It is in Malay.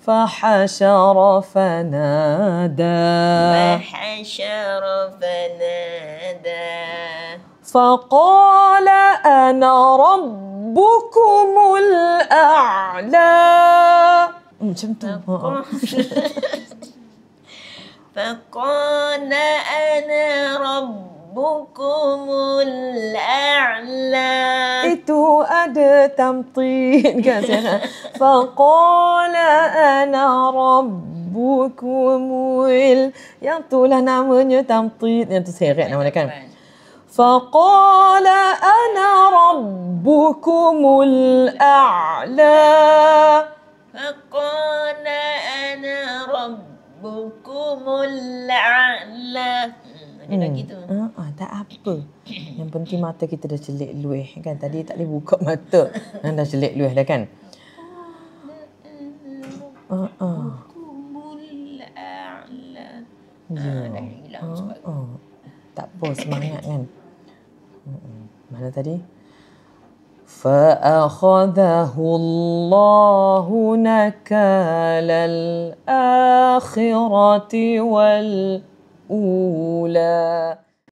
فحشر فنادى فقال أنا ربكم الأعلى. macam tu. فقال أنا ربكم الأعلى. Itu ada tamtid kan saya. Faqala ana rabbukumul. Yang itulah namanya tamtid. Yang tu seret nama dia kan. Faqala ana rabbukumul a'la. Faqala ana rabbukumul a'la. Ada lagi tu. Tak apa. Yang penting mata kita dah celik luih kan. Tadi tak boleh buka mata. Dah celik luih dah kan. Rabbukumul a'la. Dah hilang sebab tak apa, semangat kan. Mana tadi? فأخذه الله نكال الآخرة والأولى.